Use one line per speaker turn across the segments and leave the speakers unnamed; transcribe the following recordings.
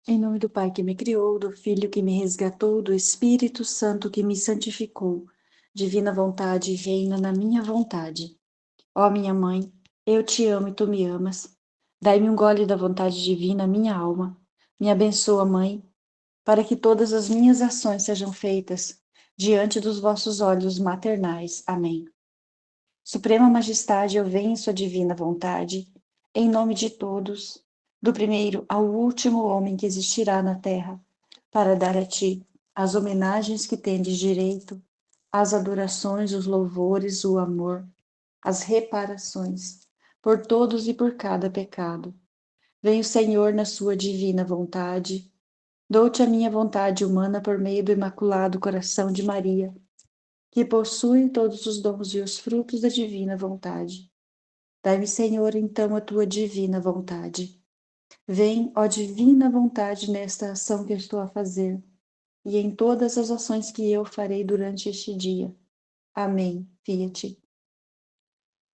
Em nome do Pai que me criou, do Filho que me resgatou, do Espírito Santo que me santificou. Divina vontade, reina na minha vontade. Ó minha mãe, eu te amo e tu me amas. Dai-me um gole da vontade divina, minha alma. Me abençoa, Mãe, para que todas as minhas ações sejam feitas diante dos vossos olhos maternais. Amém. Suprema Majestade, eu venho em sua divina vontade, em nome de todos, do primeiro ao último homem que existirá na terra, para dar a ti as homenagens que tendes direito, as adorações, os louvores, o amor, as reparações, por todos e por cada pecado. Vem o Senhor na sua divina vontade, dou-te a minha vontade humana por meio do Imaculado Coração de Maria, que possui todos os dons e os frutos da divina vontade. Dai-me, Senhor, então a tua divina vontade. Vem, ó divina vontade, nesta ação que eu estou a fazer e em todas as ações que eu farei durante este dia. Amém. Fiat.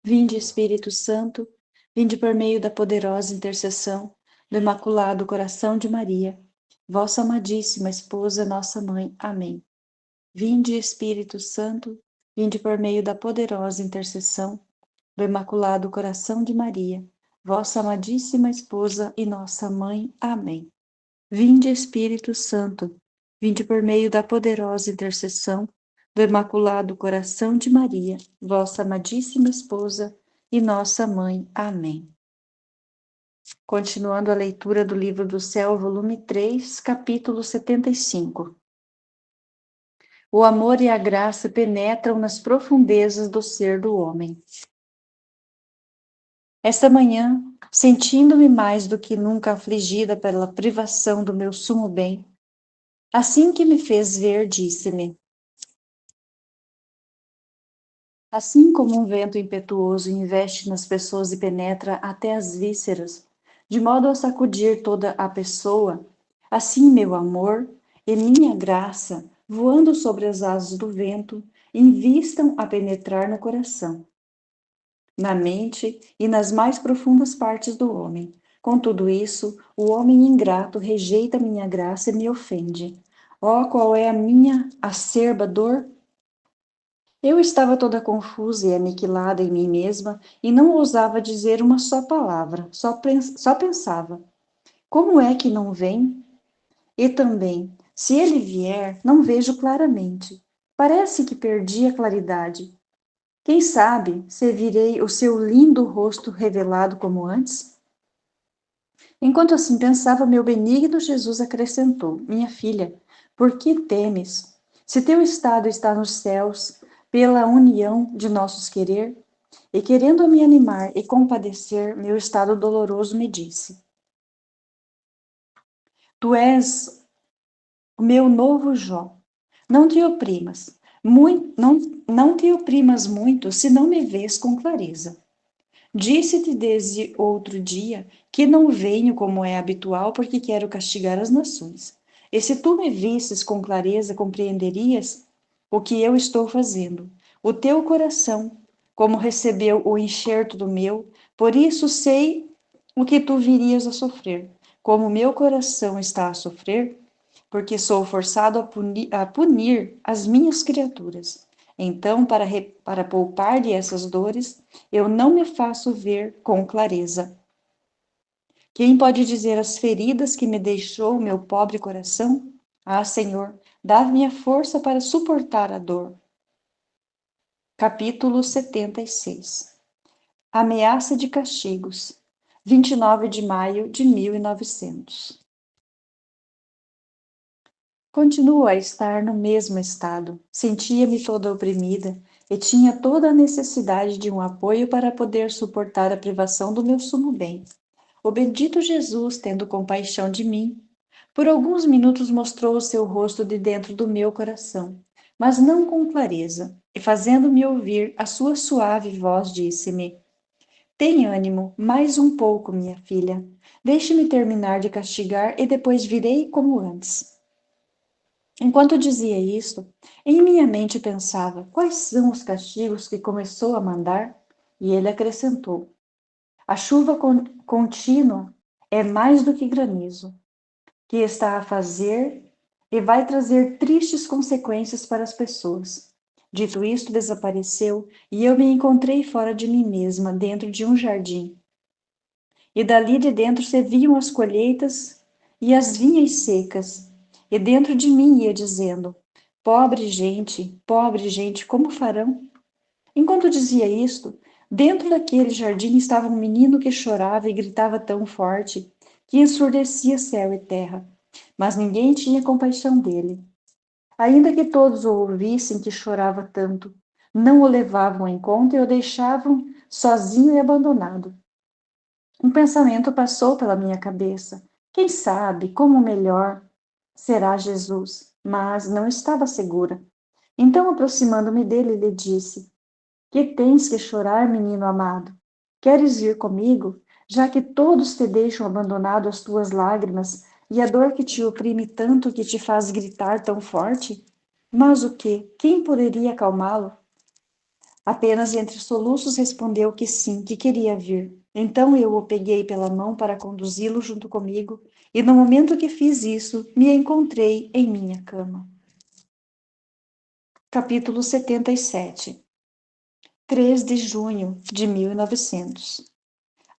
Vinde, Espírito Santo, vinde por meio da poderosa intercessão do Imaculado Coração de Maria, vossa amadíssima esposa, nossa mãe. Amém. Vinde, Espírito Santo, vinde por meio da poderosa intercessão do Imaculado Coração de Maria, vossa amadíssima esposa e nossa mãe. Amém. Vinde, Espírito Santo, vinde por meio da poderosa intercessão do Imaculado Coração de Maria, vossa amadíssima esposa e nossa mãe. Amém. Continuando a leitura do Livro do Céu, volume 3, capítulo 75. O amor e a graça penetram nas profundezas do ser do homem. Esta manhã, sentindo-me mais do que nunca afligida pela privação do meu sumo bem, assim que me fez ver, disse-me: assim como um vento impetuoso investe nas pessoas e penetra até as vísceras, de modo a sacudir toda a pessoa, assim meu amor e minha graça, voando sobre as asas do vento, invistam a penetrar no coração, na mente e nas mais profundas partes do homem. Com tudo isso, o homem ingrato rejeita minha graça e me ofende. Oh, qual é a minha acerba dor! Eu estava toda confusa e aniquilada em mim mesma e não ousava dizer uma só palavra, só pensava: como é que não vem? E também, se ele vier, não vejo claramente. Parece que perdi a claridade. Quem sabe se virei o seu lindo rosto revelado como antes? Enquanto assim pensava, meu benigno Jesus acrescentou: minha filha, por que temes? Se teu estado está nos céus, pela união de nossos querer, e querendo me animar e compadecer, meu estado doloroso me disse: tu és o meu novo Jó. Não te oprimas, não te oprimas muito, se não me vês com clareza. Disse-te desde outro dia que não venho como é habitual, porque quero castigar as nações. E se tu me visses com clareza, compreenderias o que eu estou fazendo. O teu coração, como recebeu o enxerto do meu, por isso sei o que tu virias a sofrer. Como meu coração está a sofrer, porque sou forçado a punir as minhas criaturas. Então, para poupar-lhe essas dores, eu não me faço ver com clareza. Quem pode dizer as feridas que me deixou o meu pobre coração? Ah, Senhor, dá-me a força para suportar a dor. Capítulo 76. Ameaça de castigos. 29 de maio de 1900. Continuo a estar no mesmo estado. Sentia-me toda oprimida e tinha toda a necessidade de um apoio para poder suportar a privação do meu sumo bem. O bendito Jesus, tendo compaixão de mim, por alguns minutos mostrou o seu rosto de dentro do meu coração, mas não com clareza, e fazendo-me ouvir a sua suave voz, disse-me: tem ânimo, mais um pouco, minha filha. Deixe-me terminar de castigar e depois virei como antes. Enquanto dizia isto, em minha mente pensava: quais são os castigos que começou a mandar? E ele acrescentou: a chuva contínua é mais do que granizo, que está a fazer e vai trazer tristes consequências para as pessoas. Dito isto, desapareceu e eu me encontrei fora de mim mesma, dentro de um jardim. E dali de dentro se viam as colheitas e as vinhas secas. E dentro de mim ia dizendo: pobre gente, como farão? Enquanto dizia isto, dentro daquele jardim estava um menino que chorava e gritava tão forte que ensurdecia céu e terra. Mas ninguém tinha compaixão dele. Ainda que todos o ouvissem que chorava tanto, não o levavam em conta e o deixavam sozinho e abandonado. Um pensamento passou pela minha cabeça. Quem sabe como melhor será Jesus? Mas não estava segura. Então, aproximando-me dele, lhe disse: Que tens que chorar, menino amado? Queres vir comigo, já que todos te deixam abandonado às tuas lágrimas e a dor que te oprime tanto que te faz gritar tão forte? Mas o quê? Quem poderia acalmá-lo? Apenas entre soluços respondeu que sim, que queria vir. Então eu o peguei pela mão para conduzi-lo junto comigo, e no momento que fiz isso, me encontrei em minha cama. Capítulo 77. 3 de junho de 1900.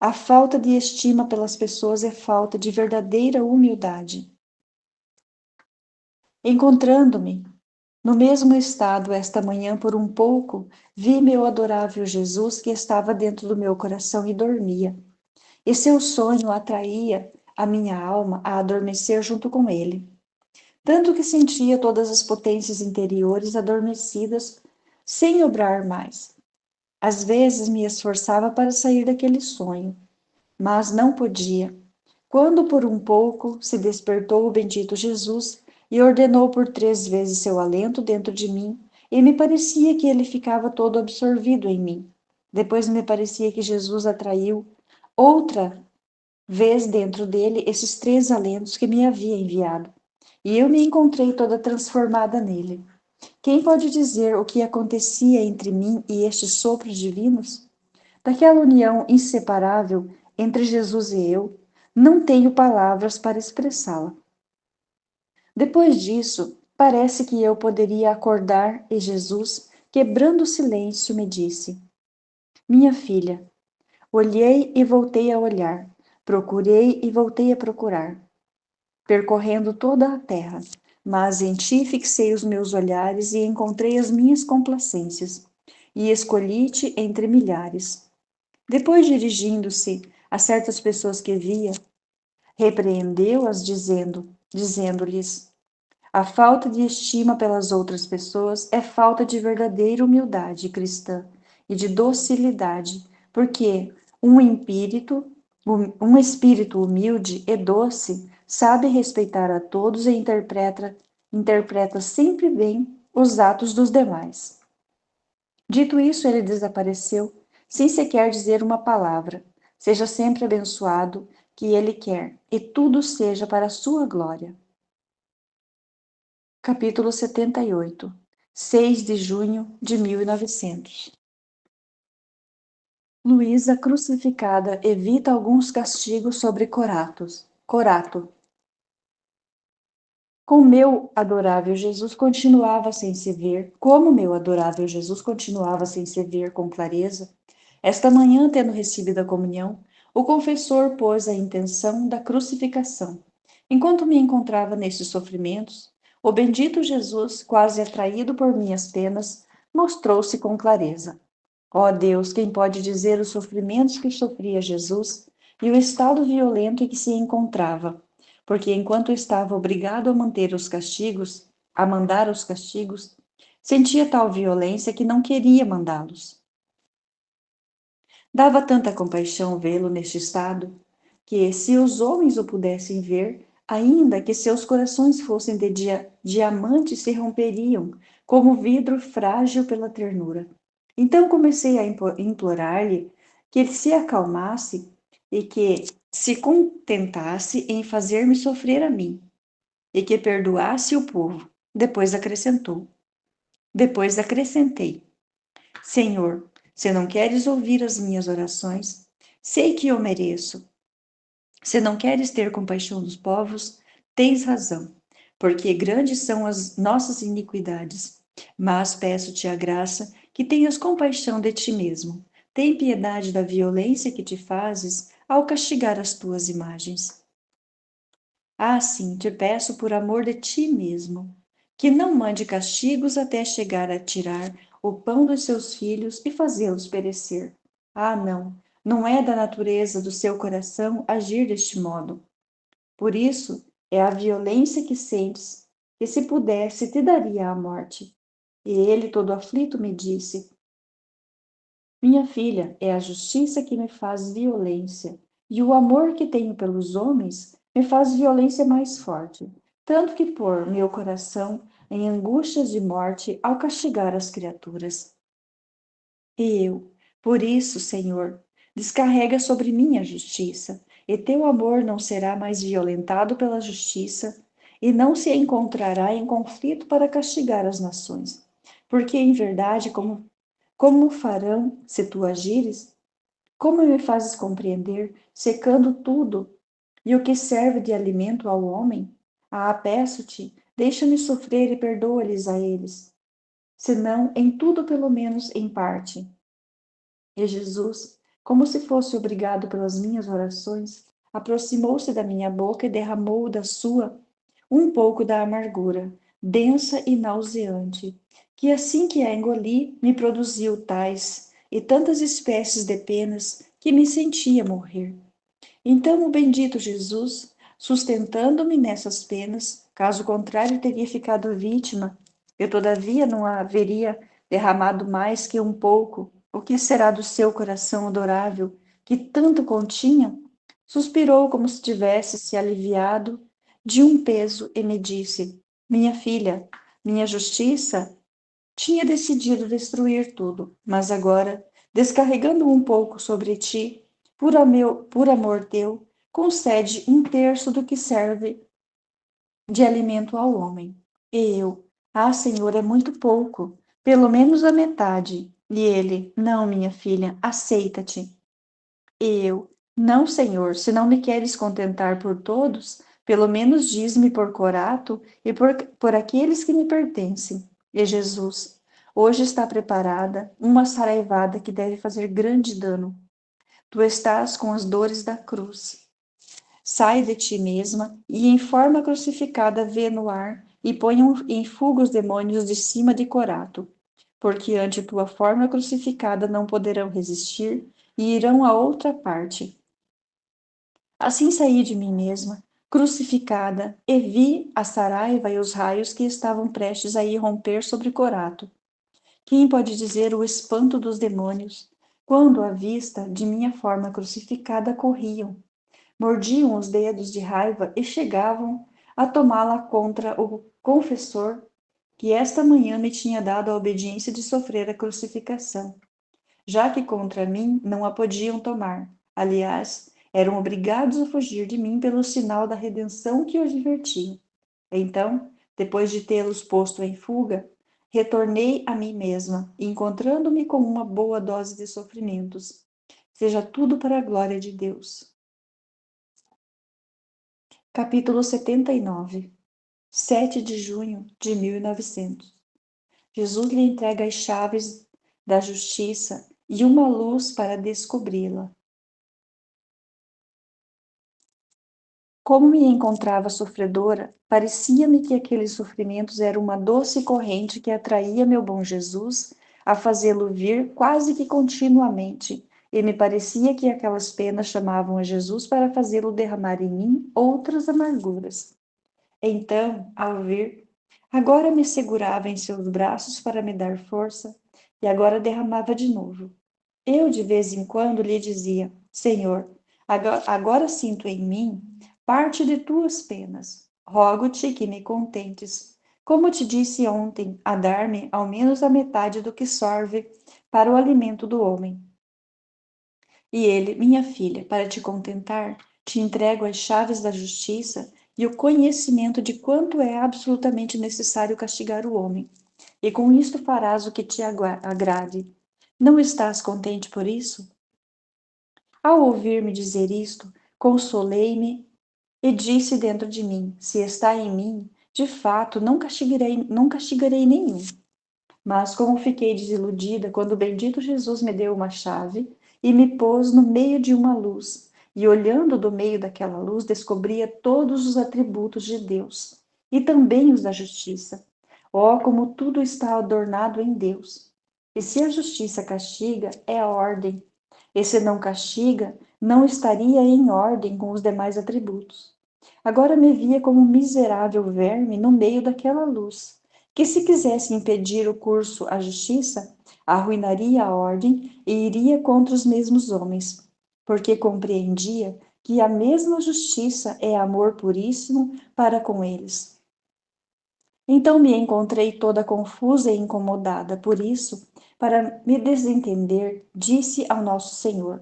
A falta de estima pelas pessoas é falta de verdadeira humildade. Encontrando-me no mesmo estado esta manhã por um pouco, vi meu adorável Jesus que estava dentro do meu coração e dormia. E seu sonho atraía a minha alma a adormecer junto com ele. Tanto que sentia todas as potências interiores adormecidas, sem obrar mais. Às vezes me esforçava para sair daquele sonho, mas não podia. Quando por um pouco se despertou o bendito Jesus e ordenou por 3 vezes seu alento dentro de mim, e me parecia que ele ficava todo absorvido em mim. Depois me parecia que Jesus atraiu outra vez dentro dele esses 3 alentos que me havia enviado, e eu me encontrei toda transformada nele. Quem pode dizer o que acontecia entre mim e estes sopros divinos? Daquela união inseparável entre Jesus e eu, não tenho palavras para expressá-la. Depois disso, parece que eu poderia acordar e Jesus, quebrando o silêncio, me disse: Minha filha, olhei e voltei a olhar, procurei e voltei a procurar, percorrendo toda a terra, mas em ti fixei os meus olhares e encontrei as minhas complacências, e escolhi-te entre milhares. Depois, dirigindo-se a certas pessoas que via, repreendeu-as dizendo-lhes: a falta de estima pelas outras pessoas é falta de verdadeira humildade cristã e de docilidade, porque um espírito humilde e doce sabe respeitar a todos e interpreta sempre bem os atos dos demais. Dito isso, ele desapareceu, sem sequer dizer uma palavra. Seja sempre abençoado, que ele quer, e tudo seja para a sua glória. Capítulo 78. 6 de junho de 1900. Luísa crucificada evita alguns castigos sobre Corato. Como meu adorável Jesus continuava sem se ver com clareza, esta manhã, tendo recebido a comunhão, o confessor pôs a intenção da crucificação. Enquanto me encontrava nestes sofrimentos, o bendito Jesus, quase atraído por minhas penas, mostrou-se com clareza. Ó Deus, quem pode dizer os sofrimentos que sofria Jesus e o estado violento em que se encontrava? Porque enquanto estava obrigado a mandar os castigos, sentia tal violência que não queria mandá-los. Dava tanta compaixão vê-lo neste estado, que, se os homens o pudessem ver, ainda que seus corações fossem de diamante, se romperiam, como vidro frágil pela ternura. Então comecei a implorar-lhe que ele se acalmasse e que se contentasse em fazer-me sofrer a mim, e que perdoasse o povo. Depois acrescentei: Senhor, se não queres ouvir as minhas orações, sei que eu mereço. Se não queres ter compaixão dos povos, Tens razão, porque grandes são as nossas iniquidades. Mas peço-te a graça que tenhas compaixão de ti mesmo. Tem piedade da violência que te fazes ao castigar as tuas imagens. Ah, sim, te peço por amor de ti mesmo, que não mande castigos até chegar a tirar o pão dos seus filhos e fazê-los perecer. Ah, não, não é da natureza do seu coração agir deste modo. Por isso, é a violência que sentes, que se pudesse te daria a morte. E ele, todo aflito, me disse: Minha filha, é a justiça que me faz violência, e o amor que tenho pelos homens me faz violência mais forte, tanto que pôr meu coração em angústias de morte ao castigar as criaturas. E eu, por isso, Senhor, descarrega sobre mim a justiça, e teu amor não será mais violentado pela justiça, e não se encontrará em conflito para castigar as nações. Porque, em verdade, como farão se tu agires? Como me fazes compreender, secando tudo, e o que serve de alimento ao homem? Ah, peço-te, deixa-me sofrer e perdoa-lhes a eles, senão em tudo, pelo menos em parte. E Jesus, como se fosse obrigado pelas minhas orações, aproximou-se da minha boca e derramou da sua um pouco da amargura, densa e nauseante, que assim que a engoli, me produziu tais e tantas espécies de penas que me sentia morrer. Então o bendito Jesus, sustentando-me nessas penas, caso contrário teria ficado vítima, eu todavia não haveria derramado mais que um pouco. O que será do seu coração adorável, que tanto continha? Suspirou como se tivesse se aliviado de um peso e me disse: Minha filha, minha justiça tinha decidido destruir tudo, mas agora, descarregando um pouco sobre ti, por amor teu, concede um terço do que serve de alimento ao homem. E eu, ah, Senhor, é muito pouco, pelo menos a metade. E ele, não, minha filha, aceita-te. E eu, não, Senhor, se não me queres contentar por todos, pelo menos diz-me por Corato e por aqueles que me pertencem. E Jesus, hoje está preparada uma saraivada que deve fazer grande dano. Tu estás com as dores da cruz. Sai de ti mesma e em forma crucificada vê no ar e põe em fuga os demônios de cima de Corato, porque ante tua forma crucificada não poderão resistir e irão a outra parte. Assim saí de mim mesma, crucificada, e vi a saraiva e os raios que estavam prestes a irromper sobre Corato. Quem pode dizer o espanto dos demônios, quando à vista de minha forma crucificada corriam, mordiam os dedos de raiva e chegavam a tomá-la contra o confessor que esta manhã me tinha dado a obediência de sofrer a crucificação, já que contra mim não a podiam tomar. Aliás, eram obrigados a fugir de mim pelo sinal da redenção que os divertia. Então, depois de tê-los posto em fuga, retornei a mim mesma, encontrando-me com uma boa dose de sofrimentos. Seja tudo para a glória de Deus. Capítulo 79. 7 de junho de 1900. Jesus lhe entrega as chaves da justiça e uma luz para descobri-la. Como me encontrava sofredora, parecia-me que aqueles sofrimentos eram uma doce corrente que atraía meu bom Jesus a fazê-lo vir quase que continuamente, e me parecia que aquelas penas chamavam a Jesus para fazê-lo derramar em mim outras amarguras. Então, ao vir, agora me segurava em seus braços para me dar força, e agora derramava de novo. Eu, de vez em quando, lhe dizia: Senhor, agora sinto em mim parte de tuas penas. Rogo-te que me contentes, como te disse ontem, a dar-me ao menos a metade do que sorve para o alimento do homem. E ele, minha filha, para te contentar, te entrego as chaves da justiça e o conhecimento de quanto é absolutamente necessário castigar o homem. E com isto farás o que te agrade. Não estás contente por isso? Ao ouvir-me dizer isto, consolei-me E disse dentro de mim: se está em mim, de fato, não castigarei nenhum. Mas como fiquei desiludida quando o bendito Jesus me deu uma chave e me pôs no meio de uma luz, e olhando do meio daquela luz, descobria todos os atributos de Deus, e também os da justiça. Oh, como tudo está adornado em Deus! E se a justiça castiga, é a ordem. E se não castiga, não estaria em ordem com os demais atributos. Agora me via como um miserável verme no meio daquela luz, que se quisesse impedir o curso à justiça, arruinaria a ordem e iria contra os mesmos homens, porque compreendia que a mesma justiça é amor puríssimo para com eles. Então me encontrei toda confusa e incomodada, por isso, para me desentender, disse ao nosso Senhor: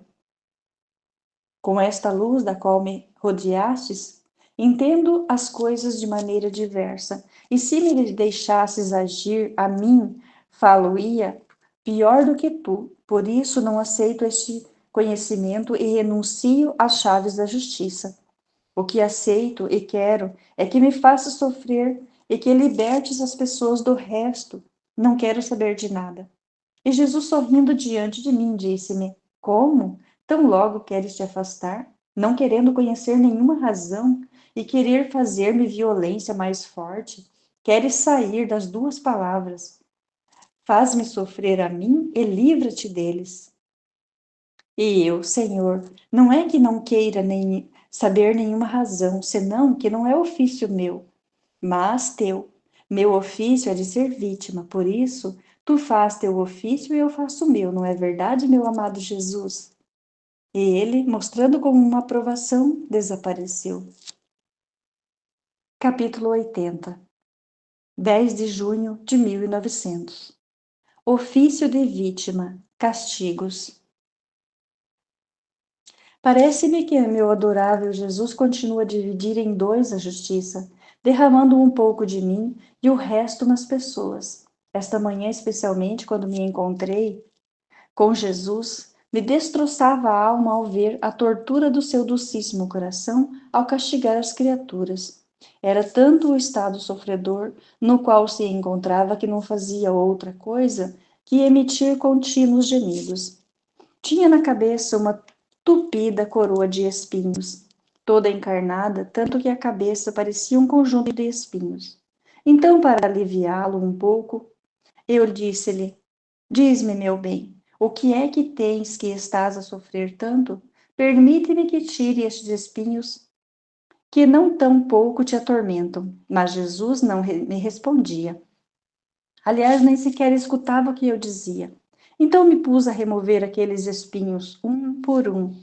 com esta luz da qual me rodeastes, entendo as coisas de maneira diversa, e se me deixasses agir a mim, falo-ia pior do que tu. Por isso não aceito este conhecimento e renuncio às chaves da justiça. O que aceito e quero é que me faças sofrer e que libertes as pessoas do resto. Não quero saber de nada. E Jesus, sorrindo diante de mim, disse-me: como? Tão logo queres te afastar, não querendo conhecer nenhuma razão e querer fazer-me violência mais forte? Queres sair das duas palavras: faz-me sofrer a mim e livra-te deles. E eu, Senhor, não é que não queira nem saber nenhuma razão, senão que não é ofício meu, mas teu. Meu ofício é de ser vítima, por isso, tu faz teu ofício e eu faço o meu, não é verdade, meu amado Jesus? E ele, mostrando como uma aprovação, desapareceu. Capítulo 80. 10 de junho de 1900. Ofício de vítima. Castigos. Parece-me que meu adorável Jesus continua a dividir em dois a justiça, derramando um pouco de mim e o resto nas pessoas. Esta manhã, especialmente, quando me encontrei com Jesus, me destroçava a alma ao ver a tortura do seu docíssimo coração ao castigar as criaturas. Era tanto o estado sofredor no qual se encontrava que não fazia outra coisa que emitir contínuos gemidos. Tinha na cabeça uma tupida coroa de espinhos, toda encarnada, tanto que a cabeça parecia um conjunto de espinhos. Então, para aliviá-lo um pouco, eu disse-lhe: diz-me, meu bem, o que é que tens que estás a sofrer tanto? Permite-me que tire estes espinhos que não tão pouco te atormentam. Mas Jesus não me respondia. Aliás, nem sequer escutava o que eu dizia. Então me pus a remover aqueles espinhos, um por um,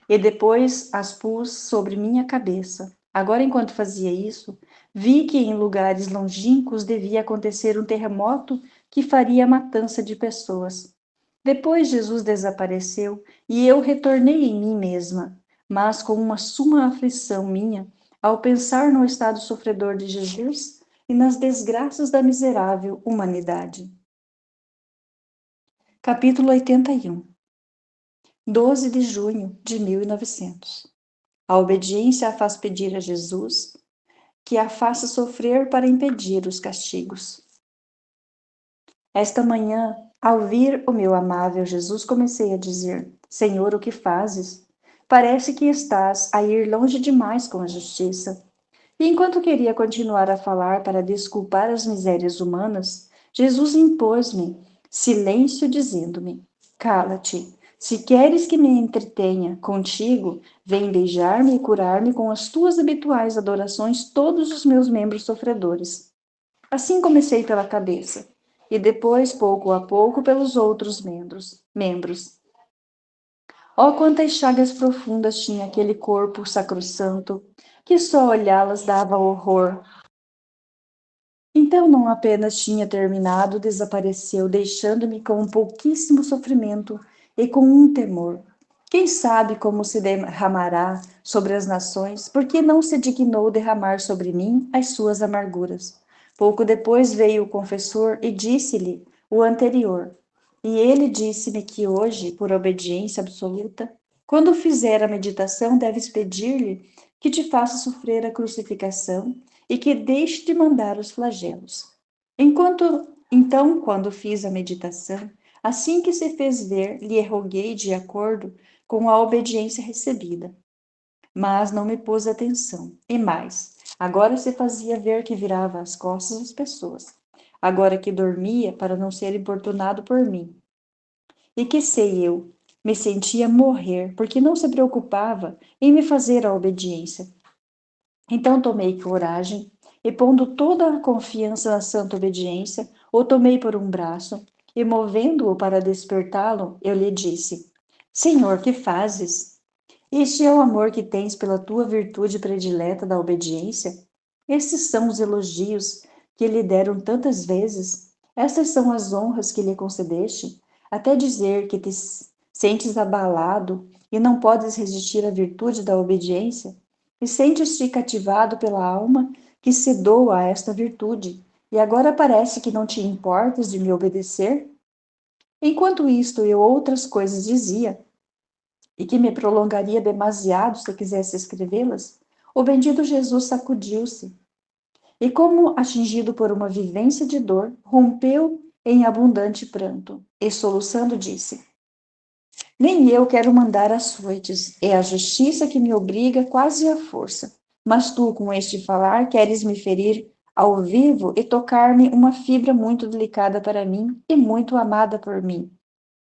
e depois as pus sobre minha cabeça. Agora, enquanto fazia isso, vi que em lugares longínquos devia acontecer um terremoto que faria a matança de pessoas. Depois Jesus desapareceu e eu retornei em mim mesma, mas com uma suma aflição minha, ao pensar no estado sofredor de Jesus e nas desgraças da miserável humanidade. Capítulo 81. 12 de junho de 1900. A obediência a faz pedir a Jesus que a faça sofrer para impedir os castigos. Esta manhã, ao vir o meu amável Jesus, comecei a dizer: Senhor, o que fazes? Parece que estás a ir longe demais com a justiça. E enquanto queria continuar a falar para desculpar as misérias humanas, Jesus impôs-me silêncio, dizendo-me: cala-te. Se queres que me entretenha contigo, vem beijar-me e curar-me com as tuas habituais adorações todos os meus membros sofredores. Assim comecei pela cabeça, e depois, pouco a pouco, pelos outros membros. Oh, quantas chagas profundas tinha aquele corpo sacrossanto, que só olhá-las dava horror. Então, não apenas tinha terminado, desapareceu, deixando-me com um pouquíssimo sofrimento e com um temor. Quem sabe como se derramará sobre as nações, porque não se dignou derramar sobre mim as suas amarguras. Pouco depois veio o confessor e disse-lhe o anterior. E ele disse-me que hoje, por obediência absoluta, quando fizer a meditação, deves pedir-lhe que te faça sofrer a crucificação e que deixe de mandar os flagelos. Então, quando fiz a meditação, assim que se fez ver, lhe roguei de acordo com a obediência recebida. Mas não me pôs atenção. E mais, agora se fazia ver que virava as costas às pessoas. Agora que dormia para não ser importunado por mim. E que sei eu, me sentia morrer, porque não se preocupava em me fazer a obediência. Então tomei coragem e, pondo toda a confiança na santa obediência, o tomei por um braço e, movendo-o para despertá-lo, eu lhe disse: Senhor, que fazes? Este é o amor que tens pela tua virtude predileta da obediência? Estes são os elogios que lhe deram tantas vezes? Estas são as honras que lhe concedeste? Até dizer que te sentes abalado e não podes resistir à virtude da obediência? E sentes-te cativado pela alma que se doa a esta virtude, e agora parece que não te importas de me obedecer? Enquanto isto eu outras coisas dizia, e que me prolongaria demasiado se quisesse escrevê-las, o bendito Jesus sacudiu-se, e como atingido por uma vivência de dor, rompeu em abundante pranto, e soluçando disse: Nem eu quero mandar açoites, é a justiça que me obriga quase à força. Mas tu, com este falar, queres me ferir ao vivo e tocar-me uma fibra muito delicada para mim e muito amada por mim.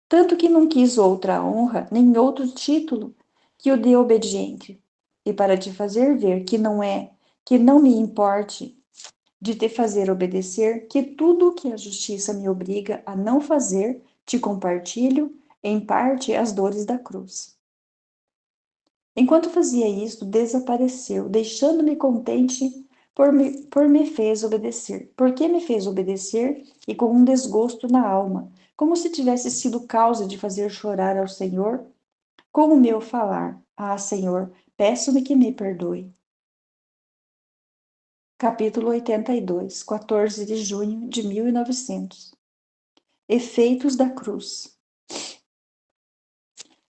Tanto que não quis outra honra, nem outro título que o de obediente. E para te fazer ver que não me importe de te fazer obedecer, que tudo o que a justiça me obriga a não fazer, te compartilho, em parte, as dores da cruz. Enquanto fazia isto, desapareceu, deixando-me contente por me fez obedecer. Porque me fez obedecer e com um desgosto na alma, como se tivesse sido causa de fazer chorar ao Senhor, com o meu falar. Ah, Senhor, peço-me que me perdoe. Capítulo 82, 14 de junho de 1900. Efeitos da cruz.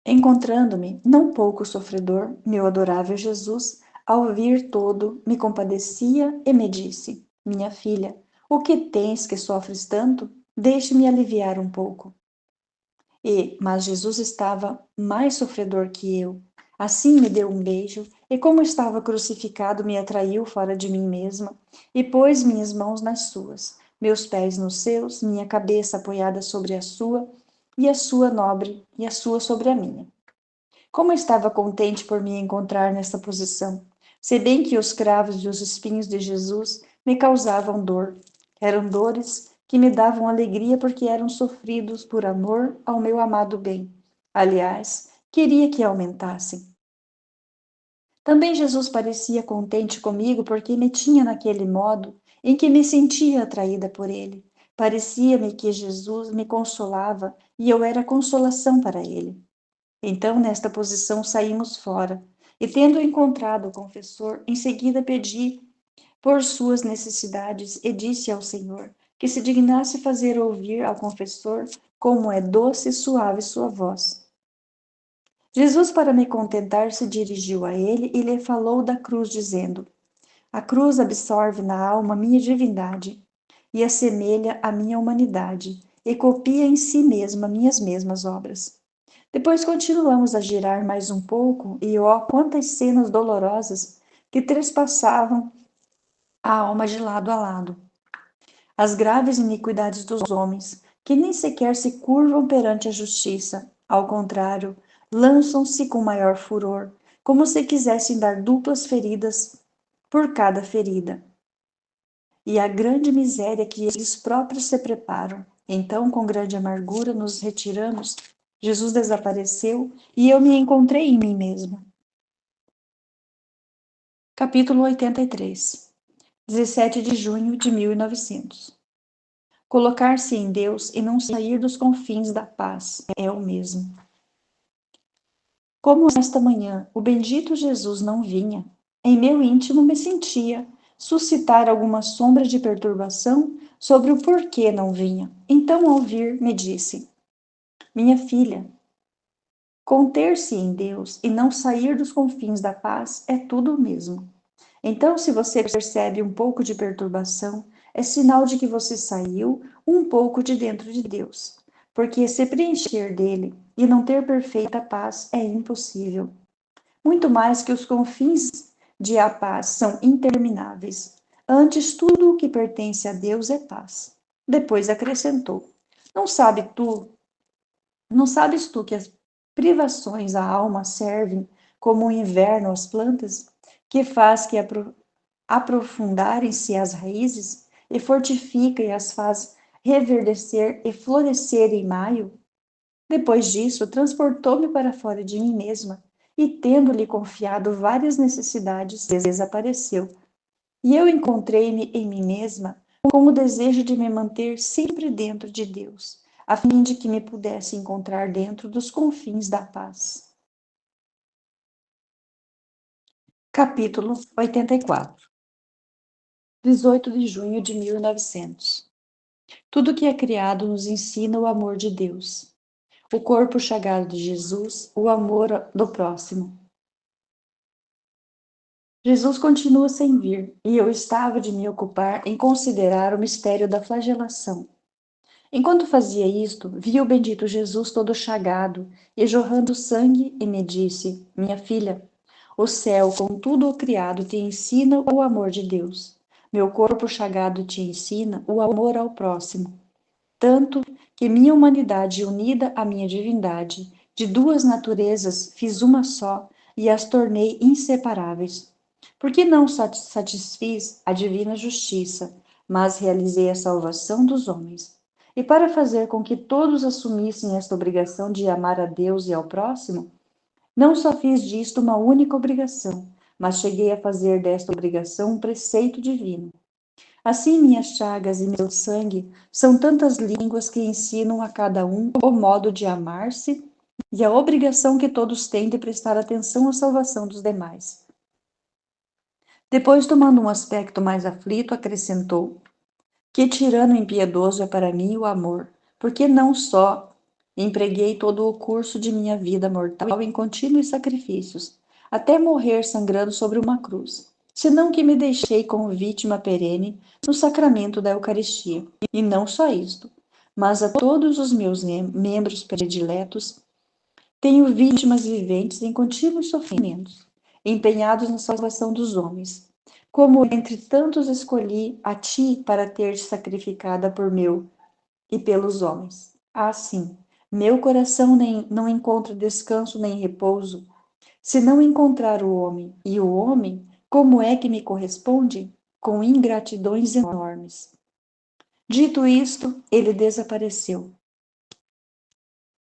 Encontrando-me, não pouco sofredor, meu adorável Jesus, ao vir todo, me compadecia e me disse: Minha filha, o que tens que sofres tanto? Deixe-me aliviar um pouco. Mas Jesus estava mais sofredor que eu. Assim me deu um beijo, e como estava crucificado, me atraiu fora de mim mesma, e pôs minhas mãos nas suas, meus pés nos seus, minha cabeça apoiada sobre a sua nobre, e a sua sobre a minha. Como estava contente por me encontrar nesta posição, se bem que os cravos e os espinhos de Jesus me causavam dor. Eram dores que me davam alegria porque eram sofridos por amor ao meu amado bem. Aliás, queria que aumentassem. Também Jesus parecia contente comigo porque me tinha naquele modo em que me sentia atraída por ele. Parecia-me que Jesus me consolava e eu era consolação para ele. Então, nesta posição, saímos fora, e tendo encontrado o confessor, em seguida pedi por suas necessidades e disse ao Senhor que se dignasse fazer ouvir ao confessor como é doce e suave sua voz. Jesus, para me contentar, se dirigiu a ele e lhe falou da cruz, dizendo: A cruz absorve na alma minha divindade e assemelha a minha humanidade e copia em si mesma minhas mesmas obras. Depois continuamos a girar mais um pouco e, ó, quantas cenas dolorosas que trespassavam a alma de lado a lado. As graves iniquidades dos homens, que nem sequer se curvam perante a justiça. Ao contrário, lançam-se com maior furor, como se quisessem dar duplas feridas por cada ferida. E a grande miséria que eles próprios se preparam. Então, com grande amargura, nos retiramos. Jesus desapareceu e eu me encontrei em mim mesma. Capítulo 83, 17 de junho de 1900. Colocar-se em Deus e não sair dos confins da paz é o mesmo. Como esta manhã o bendito Jesus não vinha, em meu íntimo me sentia suscitar alguma sombra de perturbação sobre o porquê não vinha. Então, ao vir, me disse: Minha filha, Conter-se em Deus e não sair dos confins da paz é tudo o mesmo. Então, se você percebe um pouco de perturbação, é sinal de que você saiu um pouco de dentro de Deus. Porque se preencher dele e não ter perfeita paz é impossível. Muito mais que os confins de a paz são intermináveis. Antes, tudo o que pertence a Deus é paz. Depois acrescentou: Não sabe tu, não sabes tu que as privações à alma servem como o inverno às plantas, que faz que aprofundarem-se as raízes e fortifica e as faz reverdecer e florescer em maio? Depois disso, transportou-me para fora de mim mesma e, tendo-lhe confiado várias necessidades, desapareceu. E eu encontrei-me em mim mesma com o desejo de me manter sempre dentro de Deus, a fim de que me pudesse encontrar dentro dos confins da paz. Capítulo 84. 18 de junho de 1900. Tudo que é criado nos ensina o amor de Deus, o corpo chagado de Jesus, o amor do próximo. Jesus continua sem vir, e eu estava de me ocupar em considerar o mistério da flagelação. Enquanto fazia isto, vi o bendito Jesus todo chagado e jorrando sangue, e me disse: Minha filha, o céu, com tudo o criado, te ensina o amor de Deus. Meu corpo chagado te ensina o amor ao próximo. Tanto que minha humanidade unida à minha divindade, de duas naturezas fiz uma só e as tornei inseparáveis. Porque não satisfiz a divina justiça, mas realizei a salvação dos homens. E para fazer com que todos assumissem esta obrigação de amar a Deus e ao próximo, não só fiz disto uma única obrigação, mas cheguei a fazer desta obrigação um preceito divino. Assim, minhas chagas e meu sangue são tantas línguas que ensinam a cada um o modo de amar-se e a obrigação que todos têm de prestar atenção à salvação dos demais. Depois, tomando um aspecto mais aflito, acrescentou: Que tirano impiedoso é para mim o amor, porque não só empreguei todo o curso de minha vida mortal em contínuos sacrifícios, até morrer sangrando sobre uma cruz, senão que me deixei como vítima perene no sacramento da Eucaristia. E não só isto, mas a todos os meus membros prediletos tenho vítimas viventes em contínuos sofrimentos, empenhados na salvação dos homens. Como entre tantos escolhi a ti para ter sacrificada por meu e pelos homens. Assim, meu coração não encontra descanso nem repouso, se não encontrar o homem. E o homem, como é que me corresponde? Com ingratidões enormes. Dito isto, ele desapareceu,